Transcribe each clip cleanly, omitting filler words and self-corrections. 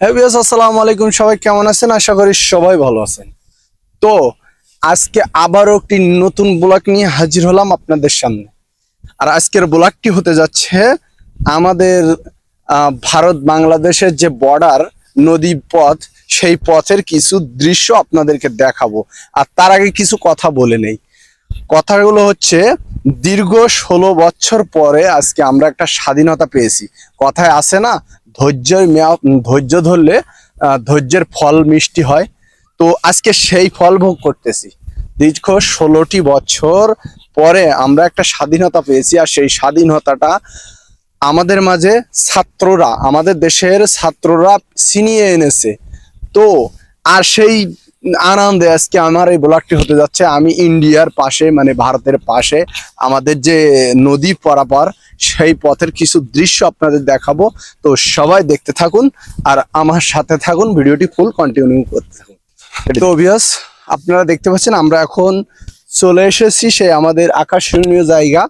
হ্যাঁ ভিউয়ার্স, আসসালামু আলাইকুম। সবাই কেমন আছেন? আশা করি সবাই ভালো আছেন। তো আজকে আবারও একটি নতুন ব্লগ নিয়ে হাজির হলাম আপনাদের সামনে। আর আজকের ব্লগটি হতে যাচ্ছে আমাদের ভারত বাংলাদেশের যে বর্ডার, নদী পথ, সেই পথের কিছু দৃশ্য আপনাদেরকে দেখাবো। আর তার আগে কিছু কথা বলে নেই। কথাগুলো হচ্ছে, দীর্ঘ 16 বছর পরে আজকে আমরা একটা স্বাধীনতা পেয়েছি। কথায় আছে না, ধৈর্য ধরলে ধৈর্যের ফল মিষ্টি হয়। তো আজকে সেই ফল ভোগ করতেছি। দীর্ঘ 16টি বছর পরে আমরা একটা স্বাধীনতা পেয়েছি, আর সেই স্বাধীনতাটা আমাদের মাঝে ছাত্ররা, আমাদের দেশের ছাত্ররা ছিনিয়ে এনেছে। তো আর সেই আনন্দে আজকে আমার এই ব্লগটি হতে যাচ্ছে। আমি ইন্ডিয়ার পাশে, মানে ভারতের পাশে আমাদের যে নদী পারাপার, সেই পথের কিছু দৃশ্য আপনাদের দেখাবো। তো সবাই দেখতে থাকুন আর আমার সাথে থাকুন, ভিডিওটি ফুল কন্টিনিউ করতে থাকুন। তো অবভিয়াস, আপনারা দেখতে পাচ্ছেন আমরা এখন চলে এসেছি সেই আমাদের আকর্ষণীয় জায়গা,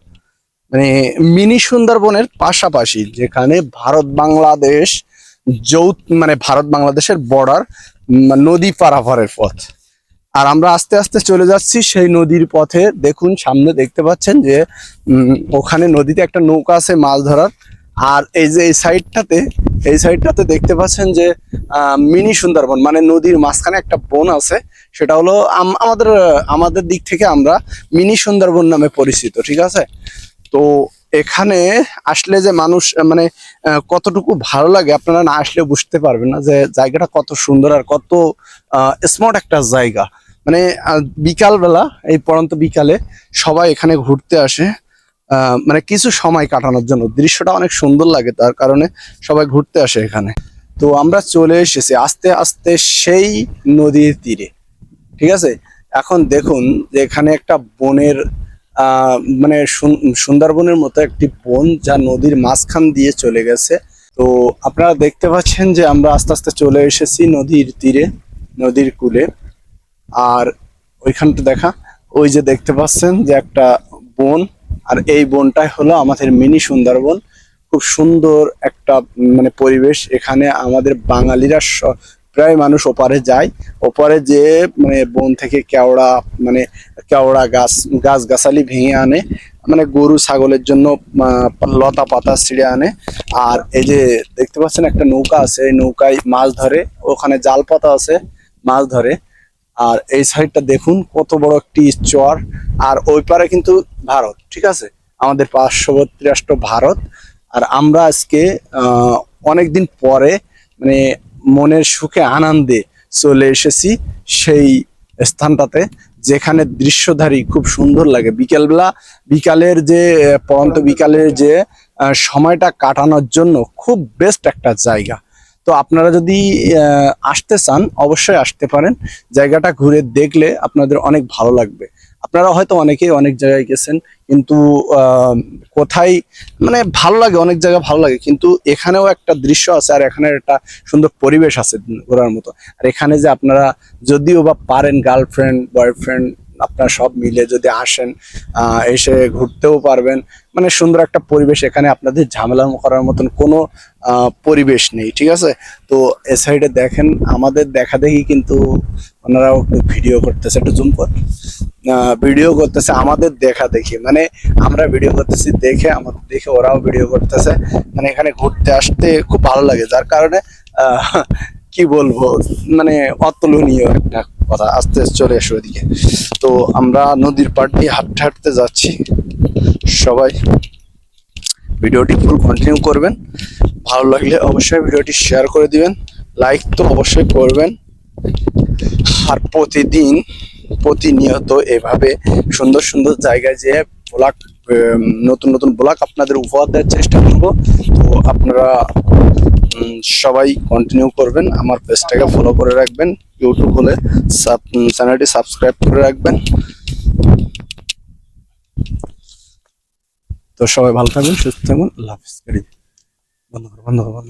মানে মিনি সুন্দরবনের পাশাপাশি, যেখানে ভারত বাংলাদেশ মানে ভারত বাংলাদেশের বর্ডার, নদী পারাপারের পথ। আর আমরা আস্তে আস্তে চলে যাচ্ছি সেই নদীর পথে। দেখুন সামনে দেখতে পাচ্ছেন যে ওখানে নদীতে একটা নৌকা আছে মাছ ধরার। আর এই যে এই সাইডটাতে দেখতে পাচ্ছেন যে মিনি সুন্দরবন, মানে নদীর মাঝখানে একটা বন আছে। সেটা হলো আমাদের আমাদের দিক থেকে আমরা মিনি সুন্দরবন নামে পরিচিত, ঠিক আছে? তো এখানে আসলে যে মানুষ, মানে কতটুকু ভালো লাগে, আপনারা না আসলে বুঝতে পারবেন না যে জায়গাটা কত সুন্দর আর কত স্মার্ট একটা জায়গা। মানে বিকাল বেলা, এই পড়ন্ত বিকালে সবাই এখানে ঘুরতে আসে, মানে কিছু সময় কাটানোর জন্য। দৃশ্যটা অনেক সুন্দর লাগে, তার কারণে সবাই ঘুরতে আসে এখানে। তো আমরা চলে এসেছি আস্তে আস্তে সেই নদীর তীরে, ঠিক আছে? এখন দেখুন যে এখানে একটা বনের মানে সুন্দরবনের মতো একটি বন, যা নদীর মাঝখান দিয়ে চলে গেছে। তো আপনারা দেখতে পাচ্ছেন যে আমরা আস্তে আস্তে চলে এসেছি নদীর তীরে, নদীর কূলে। আর ওইখানটা ওই যে দেখতে পাচ্ছেন যে একটা বন, আর এই বনটাই হলো আমাদের মিনি সুন্দরবন। খুব সুন্দর একটা মানে পরিবেশ এখানে। আমাদের বাঙালিরা প্রায় মানুষ ওপারে যায়, ওপারে যে মানে বন থেকে মানে কেওড়া গাছালি ভেঙে আনে, মানে গরু ছাগলের জন্য লতা পাতা ছিঁড়ে আনে। আর এই যে দেখতে পাচ্ছেন একটা নৌকা আছে, এই নৌকায় মাছ ধরে, ওখানে জাল পাতা আছে, মাছ ধরে। আর এই সাইডটা দেখুন কত বড় একটি চর। আর ওই পারে কিন্তু ভারত, ঠিক আছে? আমাদের পার্শ্ববর্তী রাষ্ট্র ভারত। আর আমরা আজকে অনেকদিন পরে, মানে মনের সুখে আনন্দে চলে এসেছি সেই স্থানটাতে, যেখানে দৃশ্যধারী খুব সুন্দর লাগে। বিকালের যে পরন্ত বিকালের যে সময়টা কাটানোর জন্য খুব বেস্ট একটা জায়গা। তো আপনারা যদি আসতে চান অবশ্যই আসতে পারেন। জায়গাটা ঘুরে দেখলে আপনাদের অনেক ভালো লাগবে। আপনারা হয়তো অনেকেই অনেক জায়গায় গেছেন, কিন্তু কোথায় মানে ভালো লাগে, অনেক জায়গা ভালো লাগে, কিন্তু এখানেও একটা দৃশ্য আছে, আর এখানে একটা সুন্দর পরিবেশ আছে ঘোরার মতো। আর এখানে যে আপনারা যদিও বা পারেন, গার্লফ্রেন্ড বয়ফ্রেন্ড আপনারা সব মিলে যদি আসেন, এসে ঘুরতেও পারবেন। মানে সুন্দর একটা পরিবেশ এখানে, আপনাদের ঝামেলা করার মতন কোনো পরিবেশ নেই, ঠিক আছে? তো এ সাইডে দেখেন আমাদের দেখা দেখি কিন্তু ওনারাও ভিডিও করতেছে, একটু জুম কর। ভিডিও করতেছে আমাদের দেখা দেখি, মানে আমরা ভিডিও করতেছি দেখে, আমাদের দেখে ওরাও ভিডিও করতেছে। মানে এখানে ঘুরতে আসতে খুব ভালো লাগে, যার কারণে কি বলবো, মানে অতুলনীয় একটা কথা। আস্তে আস্তে চলে এসো ওইদিকে। তো আমরা নদীর পাড় দিয়ে হাঁটতে হাঁটতে যাচ্ছি। সবাই ভিডিওটি ফুল কন্টিনিউ করবেন। ভালো লাগলে অবশ্যই ভিডিওটি শেয়ার করে দিবেন, লাইক তো অবশ্যই করবেন। আর প্রতিনিয়ত এভাবে সুন্দর সুন্দর জায়গায় যে ব্লগ, নতুন নতুন ব্লগ আপনাদের উপহার দেওয়ার চেষ্টা করব। তো আপনারা সবাই কন্টিনিউ করবেন, আমার পেজটাকে ফলো করে রাখবেন, ইউটিউব হলে চ্যানেলটি সাবস্ক্রাইব করে রাখবেন। তো সবাই ভালো থাকবেন, সুস্থ থাকুন, আল্লাহ হাফিজ। বন্ধ কর।